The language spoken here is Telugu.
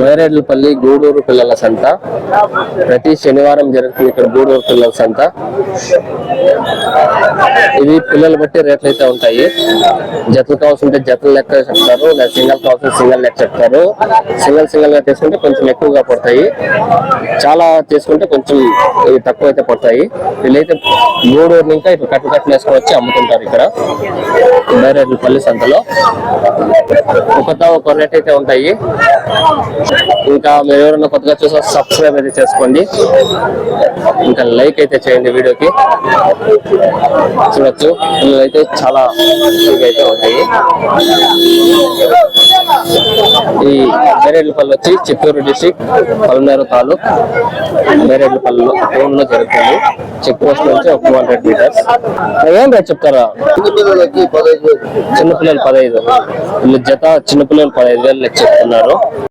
మైరేడ్లపల్లి గూడూరు పిల్లల సంత ప్రతి శనివారం జరుగుతుంది ఇక్కడ గూడూరు పిల్లల సంత. ఇది పిల్లలు బట్టి రేట్లు అయితే ఉంటాయి. జతలు కావాల్సింటే జతలు లెక్క చెప్తారు, లేదా సింగల్ కావాల్సిన సింగల్ లెక్క చెప్తారు. సింగల్ గా తీసుకుంటే కొంచెం ఎక్కువగా పడతాయి, చాలా తీసుకుంటే కొంచెం తక్కువ అయితే పడతాయి. వీళ్ళైతే గూడూరు ఇంకా ఇప్పుడు కట్టలు వేసుకొని వచ్చి అమ్ముతుంటారు ఇక్కడ మైరేడ్లపల్లి సంతలో. ఒక రేట్ అయితే ఉంటాయి. ఇంకా మీరు ఎవరైనా కొత్తగా చూసా సబ్స్క్రైబ్ అయితే చేసుకోండి, ఇంకా లైక్ అయితే చేయండి వీడియోకి. చూడొచ్చు పిల్లలు అయితే చాలా అయితే ఉంటాయి. ఈ మైరేడ్లపల్లి వచ్చి చిత్తూరు డిస్ట్రిక్ట్ పల్మనేరు తాలూక్ మైరేడ్లపల్లి టౌన్ లో జరుగుతుంది. చెక్ పోస్ట్ నుంచి ఒక 200 మీటర్స్. ఏం రేట్ చెప్తారా? చిన్నపిల్లలకి 15, చిన్నపిల్లలు 15, వీళ్ళు జత చిన్నపిల్లలు 15,000 లెక్క చెప్తున్నారు.